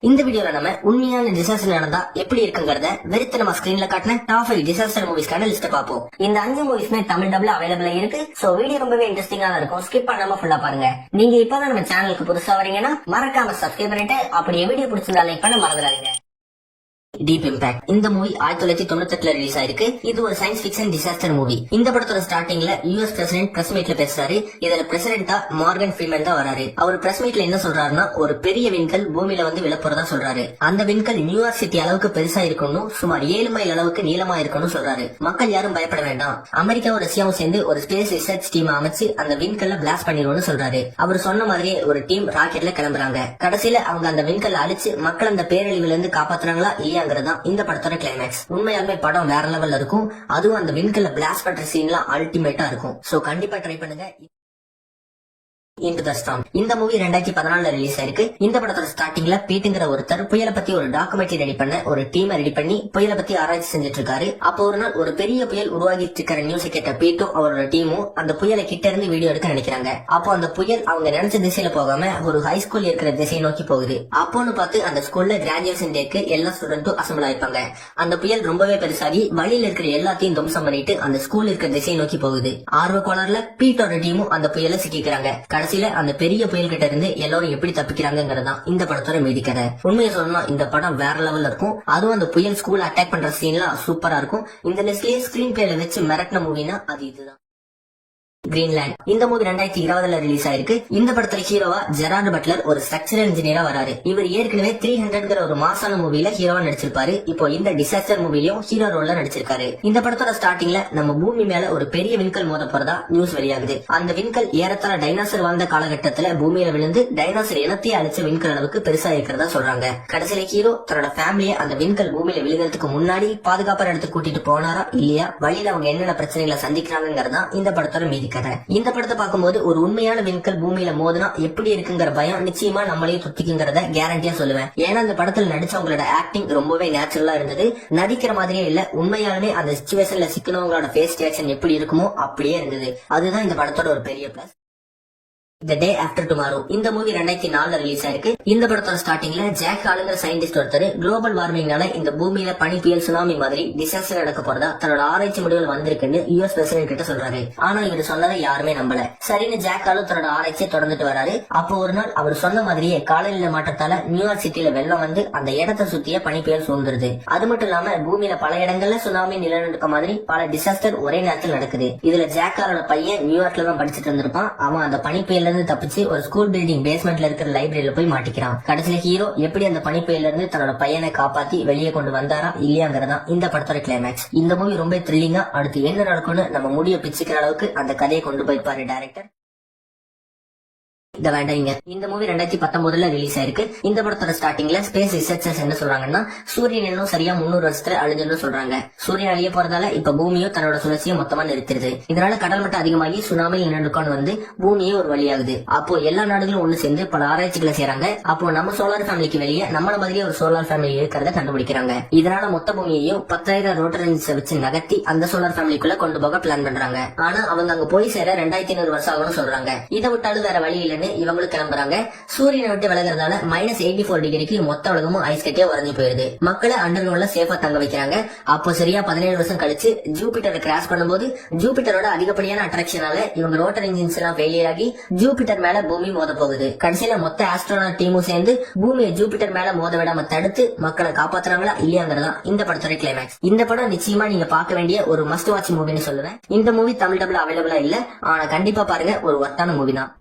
இந்த வீடியோல நம்ம உண்மையான டிசாஸ்டர் நடந்தா எப்படி இருக்குங்கிறத வெறுத்து நம்ம ஸ்கிரீன்ல காட்டின டாப் 5 டிசாஸ்டர் மூவிஸ்க்கான லிஸ்ட் பார்ப்போம். இந்த 5 மூவிஸ்மே தமிழ் டப்ல அவைலபிளா இருக்கு. சோ வீடியோ ரொம்பவே இன்ட்ரெஸ்டிங்கா இருக்கும். ஸ்கிப் பண்ணாம ஃபுல்லா பாருங்க. நீங்க இப்பதான் நம்ம சேனலுக்கு புதுசா வரீங்கன்னா மறக்காம சப்ஸ்கிரைப் பண்ணிட்டு அப்படியே வீடியோ பிடிச்சிருந்தா லைக் பண்ண மறந்துடாதீங்க. டீப் இம்பாக்ட் இந்த மூவி 1998 ரிலீஸ் ஆயிருக்கு. இது ஒரு சயின்ஸ் பிக்ஷன் டிசாஸ்டர் மூவி. இந்த படத்தோட ஸ்டார்டிங்ல யூஎஸ் பிரசிடென்ட் பிரஸ் மீட்ல பேசுறாரு. இதுல பிரசிடென்டா மார்கன் ஃப்ரீமேன் தான் வராரு. அவர் பிரஸ் மீட்ல என்ன சொல்றாருன்னா, ஒரு பெரிய விண்கல் பூமியில வந்து விழப்போறதா சொல்றாரு. அந்த விண்கல் நியூயார்க் சிட்டி அளவுக்கு பெருசா இருக்கணும், சுமார் 7 மைல் அளவுக்கு நீளமா இருக்கணும் சொல்றாரு. மக்கள் யாரும் பயப்பட வேண்டாம், அமெரிக்காவும் ரஷ்யாவும் சேர்ந்து ஒரு ஸ்பேஸ் ரிசர்ச் டீம் அமைச்சு அந்த விண்கல்ல பிளாஸ்ட் பண்ணிடுவோம்னு சொல்றாரு. அவர் சொன்ன மாதிரியே ஒரு டீம் ராக்கெட்ல கிளம்புறாங்க. கடைசியில அவங்க அந்த விண்கல்ல அழிச்சு மக்கள் அந்த பேரழிவுல இருந்து காப்பாத்துறாங்களா இல்லையா இந்த படத்தோட கிளைமேக்ஸ். உண்மையாலுமே படம் வேற லெவல்ல இருக்கும். அதுவும் அந்த விண்கல்ல பிளாஸ்ட் பண்ற சீன்லாம் அல்டிமேட்டா இருக்கும். சோ கண்டிப்பா ட்ரை பண்ணுங்க. இன்டு தி ஸ்டார்ம் இந்த மூவி 2014 ரிலீஸ் ஆயிருக்கு. இந்த படத்தோட ஸ்டார்டிங்ல பீட்டுங்கிற ஒருத்தர் புயலை பத்தி ஒரு டாக்குமெண்ட்ரி ரெடி பண்ண ஒரு டீமை ரெடி பண்ணி புயலை பத்தி ஆராய்ச்சி செஞ்சுட்டு இருக்காரு. அப்போ ஒரு நாள் ஒரு பெரிய புயல் உருவாகிட்டு இருக்கிற நியூஸ் கேட்ட பீட்டும் அவரோட டீமும் அந்த புயலை கிட்ட இருந்து வீடியோ எடுக்க நினைக்கிறாங்க. அப்போ அந்த புயல் அவங்க நினைச்ச திசையில போகாம ஒரு ஹை ஸ்கூல் இருக்கிற திசையை நோக்கி போகுது. அப்போன்னு பார்த்து அந்த ஸ்கூல்ல கிராஜுவேஷன் டேக்கு எல்லா ஸ்டூடெண்ட்டும் அசம்பிள் ஆயிருப்பாங்க. அந்த புயல் ரொம்பவே பெருசாகி வழியில இருக்கிற எல்லாத்தையும் துவம்சம் பண்ணிட்டு அந்த ஸ்கூல் இருக்கிற திசையை நோக்கி போகுது. ஆர்வ கோளாறுல பீட்டோட டீமும் அந்த புயலை சிக்கிக்கிறாங்க. கடைசியில அந்த பெரிய புயல் கிட்ட இருந்து எல்லாரும் எப்படி தப்பிக்கிறாங்கிறதான் இந்த படத்தோட மீதி கதை. உண்மையை சொல்லணும்னா இந்த படம் வேற லெவல்ல இருக்கும். அதுவும் அந்த புயல் ஸ்கூல் அட்டாக் பண்ற சீன்லாம் சூப்பரா இருக்கும். இந்த லிஸ்ட்லயே ஸ்கிரீன் பிளேல வச்சு மிரட்டின மூவினா அது இதுதான். கிரீன்லாண்ட் இந்த மூவி 2020 ரிலீஸ் ஆயிருக்கு. இந்த படத்துல ஹீரோவா ஜெரார்டு பட்லர் ஒரு ஸ்ட்ரக்சரல் இன்ஜினியரா வராரு. இவர் ஏற்கனவே 300 ஒரு மாசான மூவில ஹீரோவா நடிச்சிருப்பாரு. இப்போ இந்த டிசாஸ்டர் மூவிலயும் ஹீரோ ரோல்ல நடிச்சிருக்காரு. இந்த படத்தோட ஸ்டார்டிங்ல நம்ம பூமி மேல ஒரு பெரிய விண்கல் மோத போறதா நியூஸ் வெளியாகுது. அந்த விண்கல் ஏறத்தாழ டைனாசர் வாழ்ந்த காலகட்டத்துல பூமியில விழுந்து டைனாசர் இனத்தையே அழிச்ச விண்கல் அளவுக்கு பெருசா இருக்கிறதா சொல்றாங்க. கடைசியில ஹீரோ தன்னோட ஃபேமிலியை அந்த விண்கல் பூமியில விழுகிறதுக்கு முன்னாடி பாதுகாப்பான இடத்துக்கு கூட்டிட்டு போனாரா இல்லையா, வழியில அவங்க என்னென்ன பிரச்சனைகளை சந்திக்கிறாங்கிறதா இந்த படத்தோட மீதி. இந்த படத்தை பார்க்கும்போது ஒரு உண்மையான விண்கல் பூமியில மோதினா எப்படி இருக்குங்கிற பயம் நிச்சயமா நம்மளையும் துத்திக்குங்கிறத கேரண்டியா சொல்லுவேன். ஏன்னா அந்த படத்துல நடிச்சவங்களோட ஆக்டிங் ரொம்பவே நேச்சுரலா இருந்தது. நடிக்கிற மாதிரியே இல்ல, உண்மையாலுமே அந்த சிச்சுவேஷன்ல சிக்கனவங்களோட ஃபேஸ் ரியாக்ஷன் எப்படி இருக்குமோ அப்படியே இருந்தது. அதுதான் இந்த படத்தோட ஒரு பெரிய plus. The Day After Tomorrow இந்த மூவி 2004 ரிலீஸ் ஆயிருக்கு. இந்த படத்தோட ஸ்டார்டிங்ல ஜாக் ஹாலுங்கிற சயின்டிஸ்ட் ஒருத்தர் குளோபல் வார்மிங்னால இந்த பூமியில பனி புயல் சுனாமி மாதிரி டிசாஸ்டர் நடக்க போறதா தன்னோட ஆராய்ச்சி முடிவுகள் வந்திருக்குன்னு யூஎஸ் பிரசிடென்ட் கிட்ட சொல்றாரு. ஆனா இவர் சொன்னதை யாருமே நம்பல. சரின்னு ஜாக் ஹாலும் தன்னோட ஆராய்ச்சியை தொடர்ந்துட்டு வராரு. அப்போ ஒரு நாள் அவர் சொன்ன மாதிரியே காலநிலை மாற்றத்தால நியூயார்க் சிட்டில வெள்ளம் வந்து அந்த இடத்தை சுத்திய பனி புயல் சூழ்ந்துருது. அது மட்டும் இல்லாம பூமியில பல இடங்கள்ல சுனாமி நிலநடுக்க மாதிரி பல டிசாஸ்டர் ஒரே நேரத்தில் நடக்குது. இதுல ஜாக் ஹாலோட பையன் நியூயார்க்ல தான் படிச்சுட்டு இருந்திருப்பான். அவன் அந்த பனி புயல் தப்பிச்சு ஒரு ஸ்கூல் பில்டிங் பேஸ்மெண்ட்ல இருக்கிற லைப்ரரியில போய் மாட்டிக்கிறான். கடைசியில ஹீரோ எப்படி அந்த பனிப்புயல்ல இருந்து தன்னோட பையனை காப்பாத்தி வெளியே கொண்டு வந்தாரா இல்லையாங்கிறதா இந்த படத்தோட கிளைமேக்ஸ். இந்த மூவி ரொம்ப த்ரில்லிங்கா அடுத்து என்ன நடக்கும்னு நம்ம முடிய பிச்சுக்கிற அளவுக்கு அந்த கதையை கொண்டு போயிருப்பாரு டைரக்டர். இந்த மூவி 2019 ரிலீஸ் ஆயிருக்கு. இந்த படத்தோட ஸ்டார்டிங்ல ஸ்பேஸ் ரிசர்ச்சர்ஸ் என்ன சொல்றாங்கன்னா, சூரியன் இன்னும் சரியா 300 வருஷத்துல அழிஞ்சுன்னு சொல்றாங்க. சூரியன் அழிய போறதால இப்ப பூமியும் தன்னோட சுழற்சியை மொத்தமா நிறுத்திடுது. இதனால கடல் மட்டம் அதிகமாகி சுனாமி நிலநடுக்கம் வந்து பூமியே ஒரு வழியாகுது. அப்போ எல்லா நாடுகளும் ஒண்ணு சேர்ந்து பல ஆராய்ச்சிகளை செய்யறாங்க. அப்போ நம்ம சோலார் ஃபேமிலிக்கு வெளியே நம்மள மாதிரியே ஒரு சோலார் ஃபேமிலி இருக்கிறத கண்டுபிடிக்கிறாங்க. இதனால மொத்த பூமியையும் 10,000 ரோட்டர் இன்ஜின்ஸ் வச்சு நகர்த்தி அந்த சோலார் ஃபேமிலிக்குள்ள கொண்டு போக பிளான் பண்றாங்க. ஆனா அவங்க அங்க போய் சேர 2500 வருஷம் ஆகும்னு சொல்றாங்க. இதை விட்டாலும் வேற வழி இல்லைன்னு இவங்களுக்கு கிளம்புறாங்க. சூரியனை விட்டு விலகிறதால -84 டிகிரிக்கு மொத்த உலகமும் ஐஸ் கட்டியா உறைஞ்சு போயிருது. மக்களை அண்டர் கிரவுண்ட்ல சேஃபா தங்க வைக்கிறாங்க. அப்போ சரியா 17 வருஷம் கழிச்சு ஜூபிட்டரை கிராஸ் பண்ணும்போது ஜூபிட்டரோட அதிகப்படியான அட்ராக்ஷனால இவங்க ரோட்டர் இன்ஜின்ஸ் எல்லாம் ஃபெயிலியர் ஆகி ஜூபிட்டர் மேல பூமி மோத போகுது. கடைசியில மொத்த ஆஸ்ட்ரோனாட் டீமும் சேர்ந்து பூமியை ஜூபிட்டர் மேல மோத விடாம தடுத்து மக்களை காப்பாத்துறாங்களா இல்லையாங்கிறதா இந்த படத்தோட கிளைமேக்ஸ். இந்த படம் நிச்சயமா நீங்க பார்க்க வேண்டிய ஒரு மஸ்ட் வாட்ச் மூவின்னு சொல்லுவேன். இந்த மூவி தமிழ் டப்ல அவைலபிளா இல்ல, ஆனா கண்டிப்பா பாருங்க, ஒரு ஒர்த்தான மூவி தான்.